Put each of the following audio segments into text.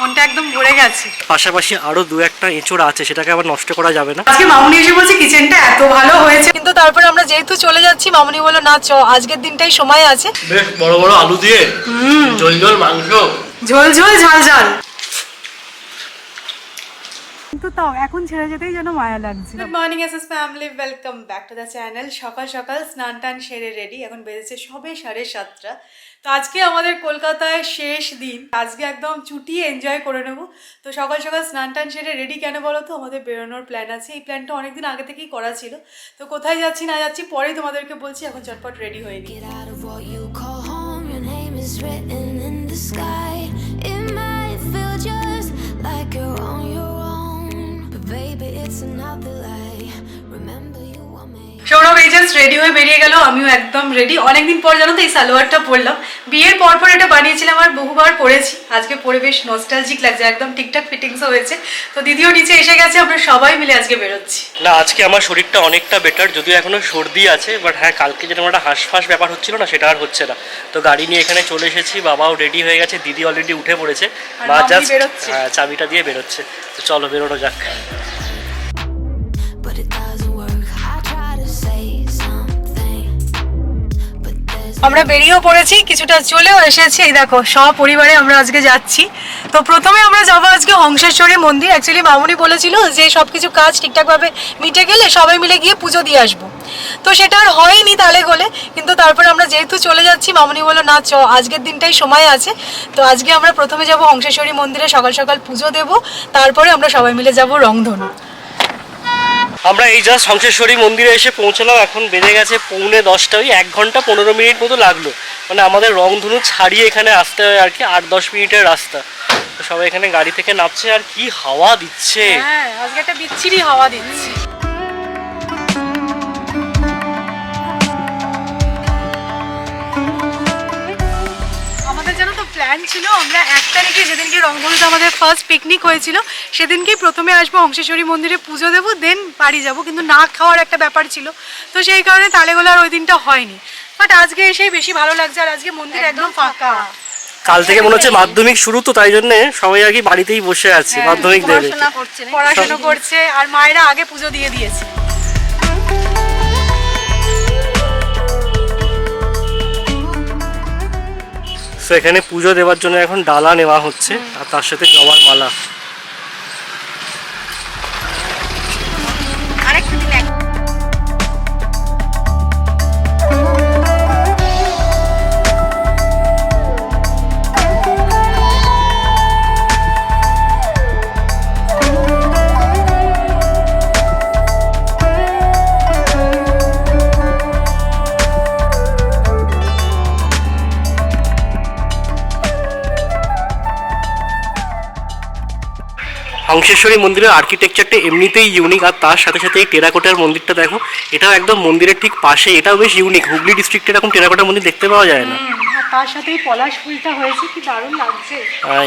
মনটা একদম ভরে গেছে। পাশাপাশি আরো দু একটা এঁচড় আছে, সেটাকে আবার নষ্ট করা যাবে না। আজকে মামুনি এসে বলছে কিচেনটা এত ভালো হয়েছে, কিন্তু তারপরে আমরা যেহেতু চলে যাচ্ছি মামুনি বললো না চ আজকের দিনটাই সময় আছে। বেশ বড় বড় আলু দিয়ে ঝোল ঝোল মাংস, ঝোল ঝোল ঝাল ঝাল, কিন্তু তাও এখন ছেড়ে যেতেই যেন মায়া লাগছে। Good morning SS family, welcome back to the channel. সকাল সকাল স্নান টান সেরে রেডি, এখন বেজেছে সবে 7:30। তো আজকে আমাদের কলকাতায় শেষ দিন, আজকে একদম চুটিয়ে এনজয় করে নেব। তো সকাল সকাল স্নান টান সেরে রেডি কেন বলো তো, আমাদের বেরোনোর প্ল্যান আছে। এই প্ল্যানটা অনেকদিন আগে থেকেই করা ছিল, তো কোথায় যাচ্ছি না যাচ্ছি পরেই তোমাদেরকে বলছি, এখন চটপট রেডি হয়ে নিই। সৌরভ এই জাস্ট রেডি হয়ে বেরিয়ে গেল, আমিও একদম রেডি। অনেকদিন পর জানো তো এই সালোয়ারটা পরলাম, বিয়ের পর পর এটা বানিয়েছিলাম আর বহুবার পরেছি, আজকে পরে বেশ নস্টালজিক লাগছে, একদম ঠিকঠাক ফিটিংসও হয়েছে। তো দিদিও নিচে এসে গেছে, আমরা সবাই মিলে আজকে বেরোচ্ছি। না আজকে আমার শরীরটা অনেকটা বেটার, যদিও এখনো সর্দি আছে, বাট হ্যাঁ কালকে যেরকম একটা হাঁসফাঁস ব্যাপার হচ্ছিল না, সেটা আর হচ্ছে না। তো গাড়ি নিয়ে এখানে চলে এসেছি, বাবাও রেডি হয়ে গেছে, দিদি অলরেডি উঠে পড়েছে, মা জাস্ট চাবিটা দিয়ে বেরোচ্ছে। তো চলো বেরোনো যাক। আমরা বেরিয়েও পড়েছি, কিছুটা চলেও এসেছি। এই দেখো সপরিবারে আমরা আজকে যাচ্ছি। তো প্রথমে আমরা যাবো আজকে হংসেশ্বরী মন্দির। অ্যাকচুয়ালি মামুনি বলেছিল যে সব কিছু কাজ ঠিকঠাকভাবে মিটে গেলে সবাই মিলে গিয়ে পুজো দিয়ে আসবো, তো সেটা আর হয়নি তালে গোলে। কিন্তু তারপরে আমরা যেহেতু চলে যাচ্ছি মামুনি বললো না চ আজকের দিনটাই সময় আছে। তো আজকে আমরা প্রথমে যাব হংসেশ্বরী মন্দিরে, সকাল সকাল পুজো দেব, তারপরে আমরা সবাই মিলে যাব রংধনু। আমরা এই জাস্ট হংসেশ্বরী মন্দিরে এসে পৌঁছলাম, এখন বেজে গেছে 9:45, ওই 1 ঘন্টা 15 মিনিট মতো লাগলো। মানে আমাদের রংধনু ছাড়িয়ে এখানে আসতে হয় আর কি 8-10 মিনিটের রাস্তা। তো সবাই এখানে গাড়ি থেকে নামছে, আর কি হাওয়া দিচ্ছে। হ্যাঁ আজকে একটা বিচ্ছিরি হাওয়া দিচ্ছে। প্ল্যান ছিল আমরা 1 তারিখে, যেদিনকে রংধনুতে আমাদের ফার্স্ট পিকনিক হয়েছিল, সেদিনকেই প্রথমে আসবো হংসেশ্বরী মন্দিরে পুজো দেবো, দেন বাড়ি যাব। কিন্তু না খাওয়ার একটা ব্যাপার ছিল, তো সেই কারণে তালেগোলা আর ওই দিনটা হয়নি। বাট আজকে এসেই বেশি ভালো লাগছে, আর আজকে মন্দির একদম ফাঁকা। কাল থেকে মনে হচ্ছে মাধ্যমিক শুরু, তো তাই জন্য সবাই আর কি বাড়িতেই বসে আছে, মাধ্যমিক দেবে, পড়াশোনা করছে, আর মায়েরা আগে পুজো দিয়ে দিয়েছে। তো এখানে পুজো দেওয়ার জন্য এখন ডালা নেওয়া হচ্ছে, আর তার সাথে জবার মালা। হংসেশ্বরী মন্দিরের আর্কিটেকচারটা এমনিতেই ইউনিক, আর তার সাথে সাথে এই টেরাকোটার মন্দিরটা দেখো, এটাও একদম মন্দিরের ঠিক পাশে, এটাও বেশ ইউনিক। হুগলি ডিস্ট্রিক্টে এরকম টেরাকোটার মন্দির দেখতে পাওয়া যায় না। তার সাথে এই পলাশ ফুলটা হয়েছে, কি দারুণ লাগছে।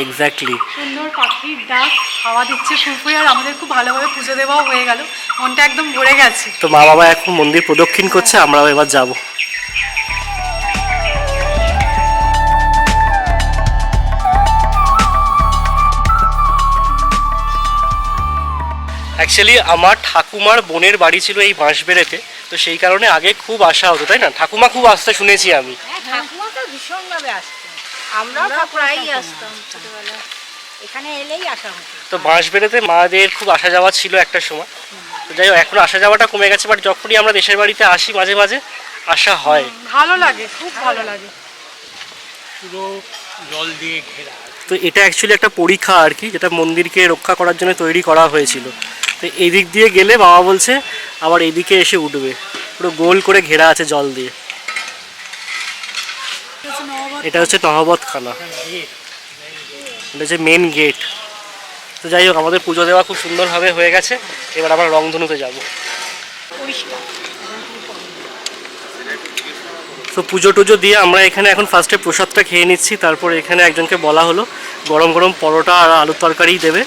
এক্স্যাক্টলি, সুন্দর পাখির ডাক, হাওয়া দিচ্ছে ফুরফুরে, আর আমাদের খুব ভালোভাবে পুজো দেওয়াও হয়ে গেল, মনটা একদম ভরে গেছে। তো মা বাবা এখন মন্দির প্রদক্ষিণ করছে, আমরাও এবার যাবো। অ্যাকচুয়ালি আমার ঠাকুমার বোনের বাড়ি ছিল এই বাঁশবেড়েতে, তো সেই কারণে আগে খুব আসা হতো, তাই না? ঠাকুমা খুব আসতে শুনেছি আমি। ঠাকুমা তো ভীষণভাবে আসতেন, আমরাও প্রায়ই আসতাম ছোটবেলায়, এখানে এলেই আসা হতো। তো বাঁশবেড়েতে মাদের খুব আসা যাওয়া ছিল একটা সময়, তো যাই হোক এখন আসা যাওয়াটা কমে গেছে, বাট যখনই আমরা দেশের বাড়িতে আসি মাঝে মাঝে আসা হয়। ভালো লাগে, খুব ভালো লাগে। পুরো জল দিয়ে ঘেরা। তো এটা অ্যাকচুয়ালি একটা পরীক্ষা আর কি, যেটা মন্দিরকে রক্ষা করার জন্য তৈরি করা হয়েছিল। তো এই দিক দিয়ে গেলে বাবা বলছে আবার এইদিকে এসে উঠবে, পুরো গোল করে ঘেরা আছে জল দিয়ে। এটা হচ্ছে নহবতখানা, এটা হচ্ছে মেন গেট। তো যাই হোক আমাদের পুজো দেওয়া খুব সুন্দরভাবে হয়ে গেছে, এবার আমরা রংধনুতে যাব। তো পুজো টুজো দিয়ে আমরা এখানে এখন ফার্স্টে প্রসাদটা খেয়ে নিচ্ছি, তারপর এখানে একজনকে বলা হলো গরম গরম পরোটা আর আলুর তরকারি দেবে,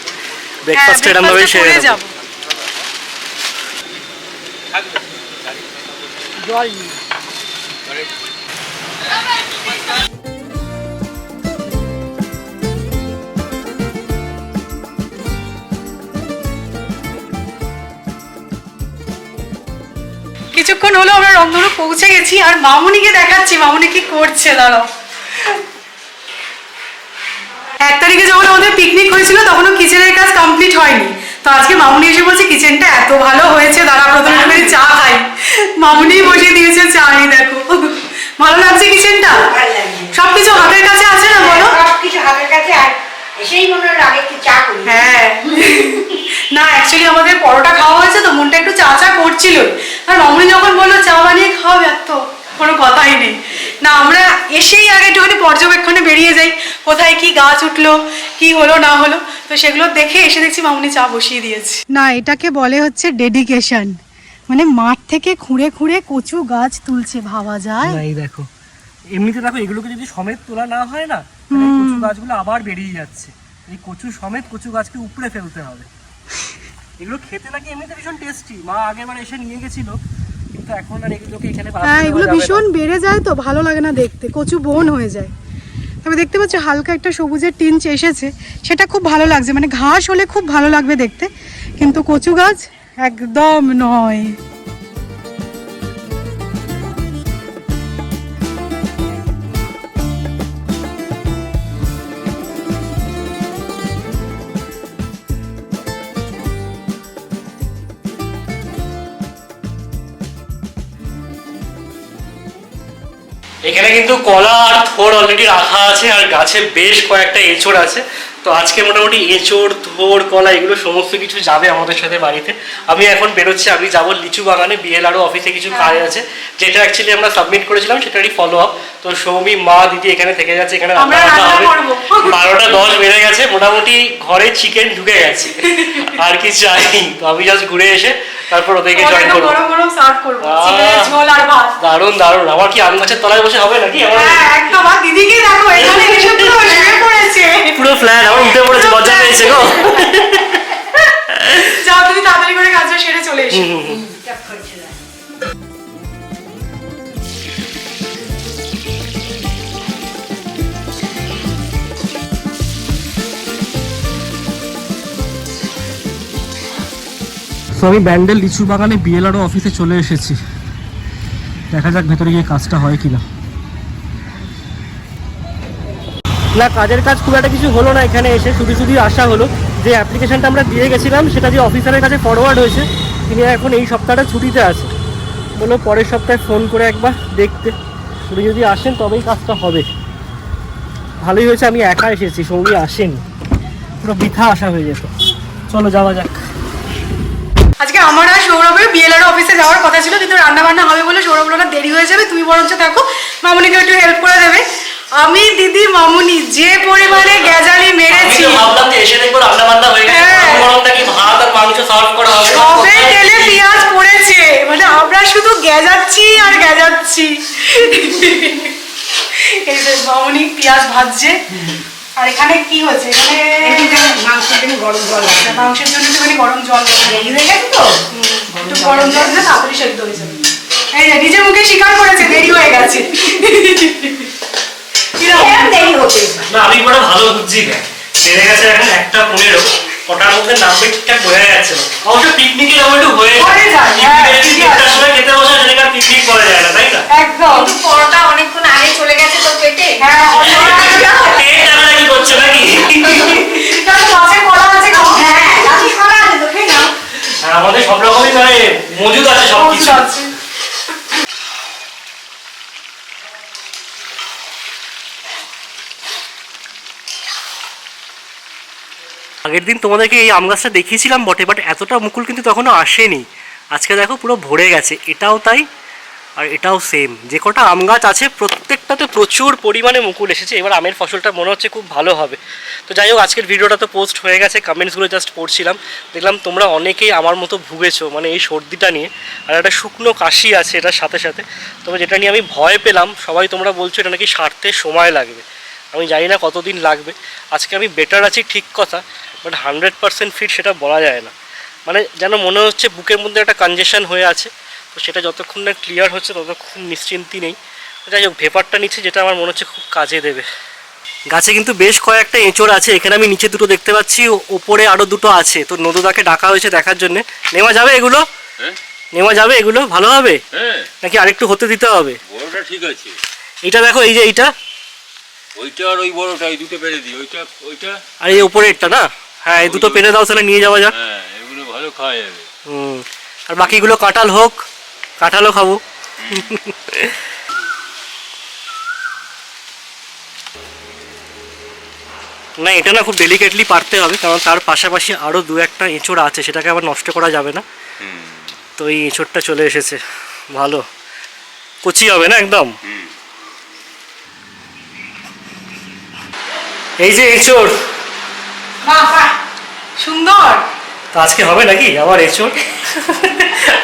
ব্রেকফাস্ট এরকমভাবেই সেরে যাব। জল কিছুক্ষণ হলো আমরা রংধনু পৌঁছে গেছি, আর মামুনিকে দেখাচ্ছি মামুনি কি করছে, দাঁড়াও। 1 তারিখে যখন আমাদের পিকনিক হয়েছিল তখনও কিচেনের কাজ কমপ্লিট হয়নি, তো আজকে মামুনি এসে বলছে কিচেনটা এত ভালো হয়েছে, দাঁড়া প্রথমে একটু চা খাই। মামুনি বসিয়ে দিয়েছে চা, এই দেখো ভালো লাগছে কিচেনটা, সবকিছু হাতের কাছে আছে না বলো? সবকিছু হাতের কাছে, আর এসেই মনে হয় আগে একটু চা করি। হ্যাঁ না অ্যাকচুয়ালি আমাদের পরোটা খাওয়া হয়েছে তো মনটা একটু চা চা করছিল, আর মামুনি যখন বললো চা বানিয়ে খাওয়াবে আর তো কোনো কথাই নেই। না আমরা এসেই আগে একটুখানি পর্যবেক্ষণে বেরিয়ে যাই, কোথায় কি গাছ উঠলো, কি হলো না হলো, তো সেগুলো দেখে এসে দেখছি মামুনি চা বসিয়ে দিয়েছে। না এটাকে বলে হচ্ছে ডেডিকেশন, মানে মাঠ থেকে খুঁড়ে খুঁড়ে কচু গাছ তুলছে, ভাবা যায়? এই দেখো এমনিতে দেখো এগুলোকে যদি সমেত তোলা না হয় না, তাহলে এই কচু গাছগুলো আবার বেরিয়ে যাচ্ছে। এই কচু সমেত কচু গাছকে উপড়ে ফেলতে হবে। এগুলো খেতে নাকি এমনিতে ভীষণ টেস্টি, মা আগেরবার এসে নিয়ে গেছিল, কিন্তু এখন আর এগুলোকে এখানে হ্যাঁ এগুলো ভীষণ বেড়ে যায় তো ভালো লাগে না দেখতে, কচু বন হয়ে যায়। তবে দেখতে পাচ্ছি হালকা একটা সবুজের টিঞ্চ এসেছে, সেটা খুব ভালো লাগছে, মানে ঘাস হলে খুব ভালো লাগবে দেখতে, কিন্তু কচু গাছ একদম নয়। এখানে কিন্তু কলা আর থোড় অলরেডি রাখা আছে, আর গাছে বেশ কয়েকটা এঁচড় আছে। তো আজকে মোটামুটি এঁচড়, থোড়, কলা এগুলো সমস্ত কিছু যাবে আমাদের সাথে বাড়িতে। আমি এখন বেরোচ্ছি, আমি যাবো লিচু বাগানে, বিএলআরও অফিসে কিছু কাজ আছে, যেটা অ্যাকচুয়ালি আমরা সাবমিট করেছিলাম সেটারই ফলো আপ। তো সৌমি, মা, দিদি এখানে থেকে যাচ্ছে, এখানে রান্না হবে। 12টা 10 বেড়ে গেছে, মোটামুটি ঘরে চিকেন ঢুকে গেছে, আর কি চাই। তো আমি জাস্ট ঘুরে এসে তারপর ওদেরকে জয়েন করবো। দারুণ দারুণ। আমার কি আম গাছের তলায় বসে হবে নাকি? পুরো ফ্ল্যাট আমার উঠে পড়েছে, মজা পেয়েছে গো। যাও তুমি তাড়াতাড়ি করে কাজটা সেরে চলে এসো। তো আমি ব্যান্ডেল লিচু বাগানে বিএলআরও অফিসে চলে এসেছি, দেখা যাক ভেতরে গিয়ে কাজটা হয় কিনা। না কাজের কাজ খুব একটা কিছু হলো না, এখানে এসে শুধু শুধু আসা হলো। যে অ্যাপ্লিকেশনটা আমরা দিয়ে গেছিলাম সেটা দিয়ে অফিসারের কাছে ফরওয়ার্ড হয়েছে, তিনি এখন এই সপ্তাহটা ছুটিতে আছে, বললো পরের সপ্তাহে ফোন করে একবার দেখতে, উনি যদি আসেন তবেই কাজটা হবে। ভালোই হয়েছে আমি একা এসেছি, সৌমি আসেনি, পুরো বৃথা আসা হয়ে যেত। চলো যাওয়া যাক। আজকে আমার আর সৌরভের বিএলআর অফিসে যাওয়ার কথা ছিল, কিন্তু রান্না বান্না হবে বলে সৌরভ বলল দেরি হয়ে যাবে, তুমি বরঞ্চ দেখো মামুনিকে একটু হেল্প করে দেবে। আমি, দিদি, মামুনি যে পরিমাণে গ্যাজালি মেরেছি, ভাবলাম যে এসে দেখবো রান্না বান্না হয়ে গেছে, নাকি ভাত আর মাংস সার্ভ করা হবে, সবে তেলে পেঁয়াজ পড়েছে, মানে আমরা শুধু গ্যাজাচ্ছি আর গ্যাজাচ্ছি। এই যে মামুনি পেঁয়াজ ভাজছে, আর এখানে কি হচ্ছে, এখানে মাংসের জন্য গরম জল, মাংসের জন্য একটুখানি গরম জল দেরি হয়ে গেছে তো, একটু গরম জল দিলে তাড়াতাড়ি সেদ্ধ হয়ে যাবে। এই যে নিজের মুখে স্বীকার করেছে দেরি হয়ে গেছে। দেরি হচ্ছে না, আমি বড় ভালো বুঝছি না, বেড়ে গেছে এখন 1:15, ওটার মধ্যে নামবে ঠিকঠাক বোঝা যাচ্ছে না। অবশ্য পিকনিকে যেমন একটু হয়ে যায়, সময় খেতে বসা সেটা পিকনিক করা যায় না, তাই না? একদম। কিন্তু পরোটা অনেকক্ষণ আগে চলে গেছে তো পেটে, পেট আমরা কি করছে নাকি? আমাদের সব রকমই মানে মজুদ আছে, সব কিছু আছে। আগের দিন তোমাদেরকে এই আম গাছটা দেখিয়েছিলাম বটে, বাট এতটা মুকুল কিন্তু তখনও আসেনি। আজকে দেখো পুরো ভরে গেছে, এটাও তাই আর এটাও সেম। যে কটা আম গাছ আছে প্রত্যেকটাতে প্রচুর পরিমাণে মুকুল এসেছে। এবার আমের ফসলটা মনে হচ্ছে খুব ভালো হবে। তো যাই হোক, আজকের ভিডিওটা তো পোস্ট হয়ে গেছে, কমেন্টসগুলো জাস্ট পড়ছিলাম, দেখলাম তোমরা অনেকেই আমার মতো ভুগেছো মানে এই সর্দিটা নিয়ে, আর একটা শুকনো কাশি আছে এটার সাথে সাথে। তবে যেটা নিয়ে আমি ভয় পেলাম, সবাই তোমরা বলছো এটা নাকি সারতে সময় লাগবে, আমি জানি না কতদিন লাগবে। আজকে আমি বেটার আছি ঠিক কথা, বাট 100% ফিট সেটা বলা যায় না। মানে যেন মনে হচ্ছে বুকের মধ্যে একটা কনজেশন হয়ে আছে, তো সেটা যতক্ষণ না ক্লিয়ার হচ্ছে ততক্ষণ নিশ্চিন্তি নেই। যাই হোক, ভেপারটা নিচ্ছে যেটা আমার মনে হচ্ছে খুব কাজে দেবে। গাছে কিন্তু বেশ কয়েকটা এঁচড় আছে, এখানে আমি নিচে দুটো দেখতে পাচ্ছি, ওপরে আরও দুটো আছে। তো নদুদাকে ডাকা হয়েছে দেখার জন্য। নেওয়া যাবে এগুলো? নেওয়া যাবে এগুলো ভালো হবে হ্যাঁ নাকি আরেকটু হতে দিতে হবে? বড়টা ঠিক আছে। এটা দেখো, এই যে এইটা ওইটা আর ওই বড়টা, এই দুটো পেরে দিই। ওইটা আর এই উপরেরটা না? হ্যাঁ, এই দুটো পেরে দাও, তাহলে নিয়ে যাওয়া যাক। হ্যাঁ এগুলো ভালো খাওয়া যাবে। আর বাকিগুলো কাঁঠাল হোক, কাঁঠালও খাবো। না, এটা না খুব ডেলিকেটলি পারতে হবে, কারণ তার পাশাপাশি আরও দু একটা এঁচড় আছে, সেটাকে আবার নষ্ট করা যাবে না। তো এই এঁচড়টা চলে এসেছে, ভালো কচি হবে না একদম। এই যে এঁচড়, সুন্দর। তো আজকে হবে নাকি আবার এঁচড়?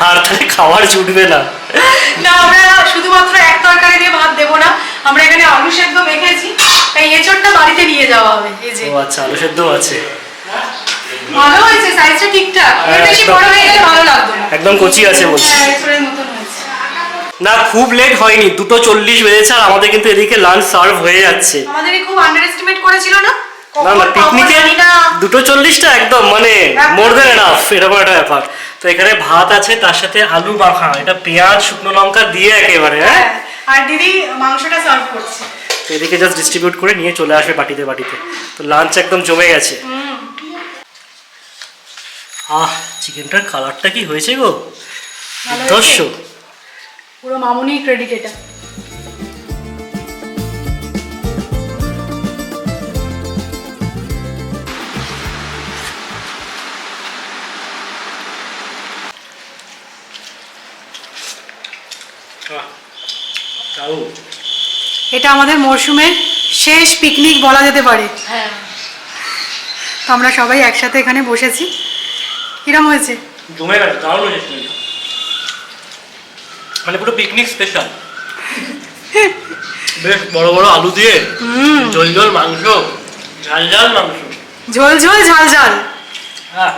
আর তাহলে খাবার ছুটবে না। না, আমরা শুধুমাত্র এক তরকারি দিয়ে ভাত দেবো না, আমরা এখানে আলু সেদ্ধ মেখেছি, তাই এঁচড়টা বাড়িতে নিয়ে যাওয়া হবে। এই যে ও আচ্ছা, আলু সেদ্ধ আছে। ভালো হয়েছে, সাইজটা ঠিকঠাক, এর বেশি বড় হয়ে গেলে ভালো লাগবে না। একদম কচি আছে বলছি। হ্যাঁ, এঁচড়ের মতন হয়েছে। না, খুব লেট হয়নি, 2:40 বেজেছে, আর আমাদের কিন্তু এদিকে লাঞ্চ সার্ভ হয়ে যাচ্ছে। আমাদের খুব আন্ডার এস্টিমেট করেছিল না? না না, পিকনিকে 2:40টা একদম মানে মোর দেন এনাফ, এরকম একটা ব্যাপার। তো এখানে ভাত আছে, তার সাথে আলু মাখা, এটা পেঁয়াজ শুকনো লঙ্কা দিয়ে একেবারে। হ্যাঁ, আর দিদি মাংসটা সার্ভ করছে। তো এদিকে জাস্ট ডিস্ট্রিবিউট করে নিয়ে চলে আসবে বাটিতে বাটিতে। তো লাঞ্চ একদম জমে গেছে। চিকেনটার কালারটা কি হয়েছে গো, দর্শক পুরো মামুনি ক্রেডিট এটা। এটা আমাদের মরশুমের শেষ পিকনিক বলা যেতে পারে। তো আমরা সবাই একসাথে এখানে বসেছি। কিরম হয়েছে? জমে গেছে, দারুণ হয়েছে, মানে পুরো পিকনিক স্পেশাল। বেশ বড় বড় আলু দিয়ে ঝোল ঝোল মাংস, ঝাল ঝাল মাংস, ঝোল ঝোল ঝাল ঝাল। হ্যাঁ,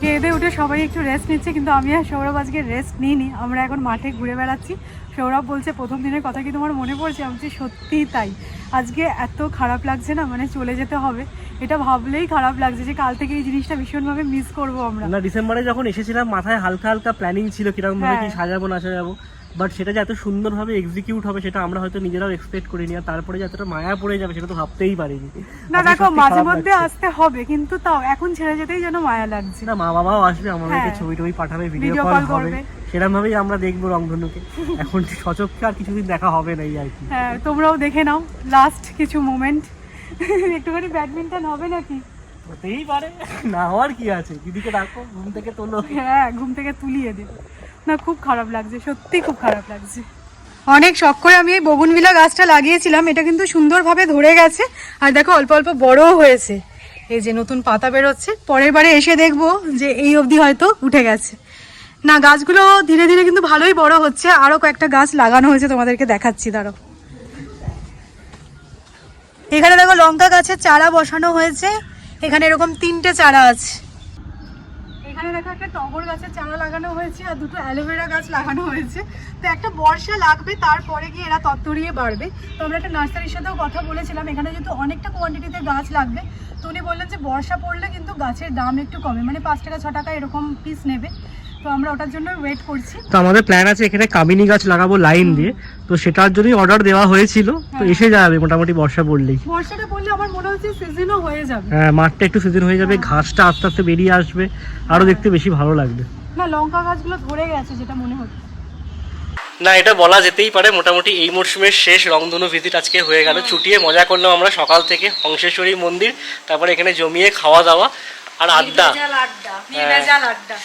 খেয়ে উঠে সবাই একটু রেস্ট নিচ্ছে, কিন্তু আমি আর সৌরভ আজকে রেস্ট নিইনি, আমরা এখন মাঠে ঘুরে বেড়াচ্ছি। সৌরভ বলছে প্রথম দিনের কথা কি তোমার মনে পড়ছে? আমি বলছি সত্যিই তাই, আজকে এত খারাপ লাগছে না, মানে চলে যেতে হবে, এটা ভাবলেই খারাপ লাগছে যে কাল থেকে এই জিনিসটা ভীষণভাবে মিস করবো আমরা। না, ডিসেম্বরে যখন এসেছিলাম মাথায় হালকা হালকা প্ল্যানিং ছিল কিরকম ভাবে কি সাজাবো না সাজাবো, বাট সেটা যে এত সুন্দরভাবে এক্সিকিউট হবে সেটা আমরা হয়তো নিজেরাও এক্সপেক্ট করিনি, আর তারপরে যে এতটা মায়া পড়ে যাবে সেটা তো ভাবতেই পারিনি। না দেখো, মাঝে মধ্যে আসতে হবে, কিন্তু তাও এখন ছেড়ে যেতেই যেন মায়া লাগছে। না, মা বাবাও আসবে, আমাদেরকে ছবি টবি পাঠাবে, ভিডিও কল হবে, সেরকম ভাবেই আমরা দেখবো রংধনুকে। এখন সচক্ষে আর কিছুদিন দেখা হবে না, এই আর কি। হ্যাঁ, তোমরাও দেখে নাও লাস্ট কিছু মোমেন্ট। একটুখানি ব্যাডমিন্টন হবে নাকি? হতেই পারে, না হওয়ার কি আছে। দিদিকে ডাকো, ঘুম থেকে তোলো। হ্যাঁ, ঘুম থেকে তুলিয়ে দে। না, খুব খারাপ লাগছে, সত্যি খুব খারাপ লাগছে। অনেক শখ করে আমি এই বগুনভিলা গাছটা লাগিয়েছিলাম, এটা কিন্তু সুন্দরভাবে ধরে গেছে, আর দেখো অল্প অল্প বড়ও হয়েছে। এই যে নতুন পাতা বেরোচ্ছে, পরের বারে এসে দেখবো যে এই অবধি হয়তো উঠে গেছে। না, গাছগুলো ধীরে ধীরে কিন্তু ভালোই বড় হচ্ছে, আরো কয়েকটা গাছ লাগানো হয়েছে, তোমাদেরকে দেখাচ্ছি দাঁড়াও। এখানে দেখো লঙ্কা গাছের চারা বসানো হয়েছে, এখানে এরকম 3টে চারা আছে। এখানে দেখো একটা টগর গাছের চারা লাগানো হয়েছে, আর দুটো অ্যালোভেরা গাছ লাগানো হয়েছে। তো একটা বর্ষা লাগবে, তারপরে গিয়ে এরা তত্তরিয়ে বাড়বে। তো আমরা একটা নার্সারির সাথেও কথা বলেছিলাম, এখানে যেহেতু অনেকটা কোয়ান্টিটিতে গাছ লাগবে, তো উনি বললেন যে বর্ষা পড়লে কিন্তু গাছের দাম একটু কমে, মানে 5 টাকা 6 টাকা এরকম পিস নেবে। তো আমরা ওটার জন্য ওয়েট করছি। তো আমাদের প্ল্যান আছে এখানে কামিনী গাছ লাগাবো লাইন দিয়ে, তো সেটার জন্যই অর্ডার দেওয়া হয়েছিল। তো এসে যাবে মোটামুটি বর্ষা পড়লেই। বর্ষাটা পড়লে আমার মনে হচ্ছে সিজনও হয়ে যাবে। হ্যাঁ, মাঠটা একটু সিজন হয়ে যাবে, ঘাসটা আস্তে আস্তে বেরিয়ে আসবে, আরো দেখতে বেশি ভালো লাগবে। না, লঙ্কা গাছগুলো ধরে গেছে যেটা মনে হচ্ছে। না, এটা বলা যেতেই পারে মোটামুটি এই মরশুমের শেষ রংধনু ভিজিট আজকে হয়ে গেল। ছুটিয়ে মজা করলাম আমরা সকাল থেকে, হংসেশ্বরী মন্দির, তারপরে এখানে জমিয়ে খাওয়া দাওয়া আর আড্ডা, নির্ভেজাল আড্ডা।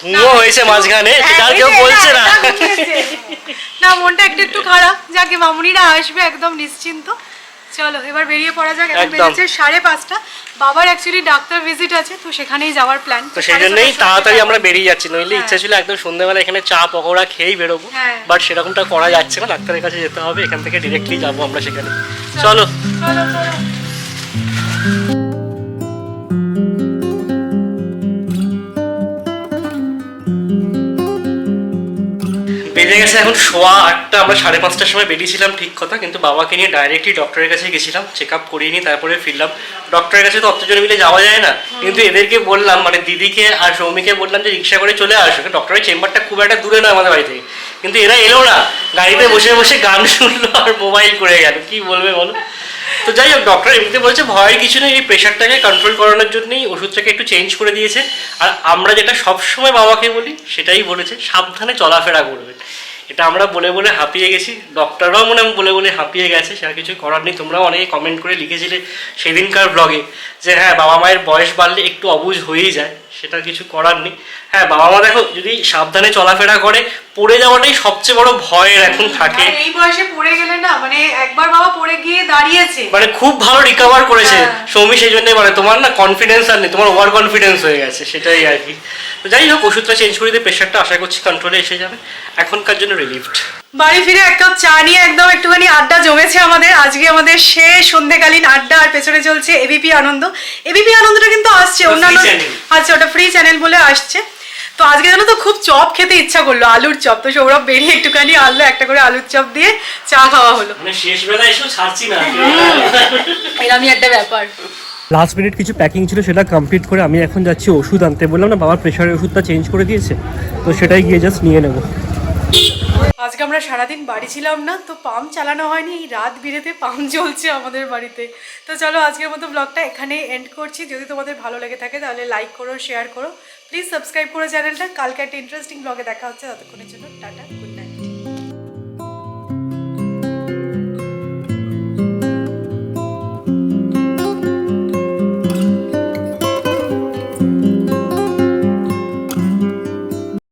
ঘুমও হয়েছে মাঝখানে, সেটা আর কেউ বলছে না। না, মনটা একটু একটু খারাপ, যাকে মামুনিরা আসবে একদম নিশ্চিন্ত। চলো এবার বেরিয়ে পড়া যাক, এখন বেজেছে 5:30। বাবার অ্যাকচুয়ালি ডাক্তার ভিজিট আছে, তো সেখানেই যাওয়ার প্ল্যান। তো সেই জন্যই তাড়াতাড়ি আমরা বেরিয়ে যাচ্ছি, নইলে ইচ্ছা ছিল একদম সন্ধ্যাবেলা এখানে চা পকোড়া খেয়েই বেরোবো, বাট সেরকমটা করা যাচ্ছে না, ডাক্তারের কাছে যেতে হবে, এখান থেকে ডিরেক্টলি যাবো আমরা সেখানে। চলো চলো চলো। বেজে গেছে এখন 8:15, আমরা 5:30টার সময় বেরিয়েছিলাম ঠিক কথা, কিন্তু বাবাকে নিয়ে ডাইরেক্টলি ডক্টরের কাছে গেছিলাম, চেক আপ করিয়ে নিয়ে তারপরে ফিরলাম। ডক্টরের কাছে তো অতজন মিলে যাওয়া যায় না, কিন্তু এদেরকে বললাম, মানে দিদিকে আর সৌমিকে বললাম যে রিক্সা করে চলে আসো, ডক্টরের চেম্বারটা খুব একটা দূরে নয় আমাদের বাড়ি থেকে, কিন্তু এরা এলো না, গাড়িতে বসে বসে গান শুনলো আর মোবাইল করে গেল, কি বলবে বলো। তো যাই হোক, ডক্টর এমনিতে বলছে ভয়ের কিছু নেই, এই প্রেশারটাকে কন্ট্রোল করানোর জন্যই ওষুধটাকে একটু চেঞ্জ করে দিয়েছে। আর আমরা যেটা সবসময় বাবাকে বলি সেটাই বলেছে, সাবধানে চলাফেরা করবেন। এটা আমরা বলে বলে হাঁপিয়ে গেছি, ডক্টররাও মনে বলে বলে হাঁপিয়ে গেছে, সেটা কিছু করার নেই। তোমরাও অনেকে কমেন্ট করে লিখেছিলে সেদিনকার ব্লগে যে হ্যাঁ, বাবা মায়ের বয়স বাড়লে একটু অবুঝ হয়েই যায়, সেটা কিছু করার নেই। হ্যাঁ, বাবা মা দেখো যদি সাবধানে চলাফেরা করে, পড়ে যাওয়াটাই সবচেয়ে বড় ভয়ের এখন থাকে। এই বয়সে পড়ে গেলে না, মানে একবার বাবা পড়ে গিয়ে দাঁড়িয়েছে, মানে খুব ভালো রিকভার করেছে সৌমি, সেই জন্যই মানে তোমার না কনফিডেন্স আর নেই, তোমার ওভার কনফিডেন্স হয়ে গেছে, সেটাই আর কি। তো যাই হোক, ওষুধটা চেঞ্জ করে দিয়ে প্রেশারটা আশা করছি কন্ট্রোলে এসে যাবে, এখনকার জন্য রিলিফড। বাড়ি ফিরে এক কাপ চা নিয়ে একদম একটুখানি আড্ডা জমেছে আমাদের আজকে, আমাদের শেষ সন্ধ্যেকালীন আড্ডা। আর পেছনে চলছে এবিপি আনন্দ। এবিপি আনন্দটা কিন্তু আসছে অন্যান্য, আচ্ছা ওটা ফ্রি চ্যানেল বলে আসছে। তো আজকে জানো তো খুব চপ খেতে ইচ্ছা করলো, আলুর চপ। তো সৌরভ বেরিয়ে একটুখানি আনলো, একটা করে আলুর চপ দিয়ে চা খাওয়া হলো। মানে শেষ বেলায় এসেও ছাড়ছি না, এরকমই একটা ব্যাপার। লাস্ট মিনিট কিছু প্যাকিং ছিল, সেটা কমপ্লিট করে আমি এখন যাচ্ছি ওষুধ আনতে। বললাম না বাবার প্রেশারের ওষুধটা চেঞ্জ করে দিয়েছে, তো সেটাই গিয়ে জাস্ট নিয়ে নেবো। আজকে আমরা সারাদিন বাড়ি ছিলাম না, তো পাম্প চালানো হয়নি, এই রাত বিরেতে পাম্প চলছে আমাদের বাড়িতে। তো চলো আজকের মতো ব্লগটা এখানেই এন্ড করছি। যদি তোমাদের ভালো লেগে থাকে তাহলে লাইক করো, শেয়ার করো, প্লিজ সাবস্ক্রাইব করো চ্যানেলটা। কালকে একটা ইন্টারেস্টিং ব্লগে দেখা হচ্ছে, ততক্ষণের জন্য টাটা, গুড নাইট।